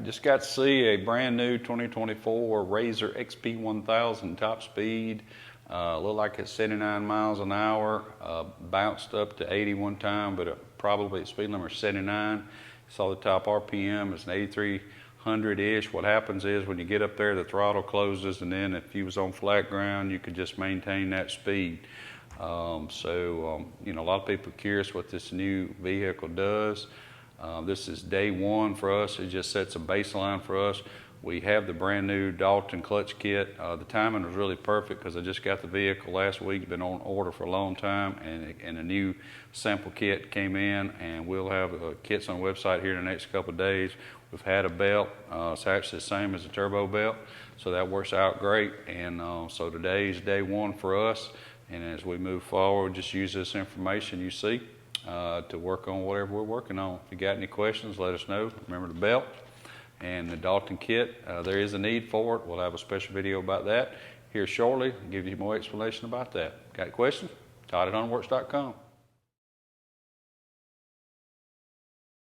Just got to see a brand new 2024 RZR XP 1000 top speed. Looked like it's 79 miles an hour. Bounced up to 80 one time, but probably its speed limit is 79. Saw the top RPM is an 8,300-ish. What happens is when you get up there, the throttle closes, and then if you was on flat ground, you could just maintain that speed. You know, a lot of people are curious what this new vehicle does. This is day one for us. It just sets a baseline for us. We have the brand new Dalton clutch kit. The timing was really perfect because I just got the vehicle last week. Been on order for a long time, and a new sample kit came in, and we'll have kits on the website here in the next couple of days. We've had a belt. It's actually the same as a turbo belt, so that works out great. And so today is day one for us, and as we move forward, just use this information you see to work on whatever we're working on. If you got any questions, let us know. Remember the belt and the Dalton kit. There is a need for it. We'll have a special video about that here shortly. Give you more explanation about that. Got questions? todd@hunterworks.com.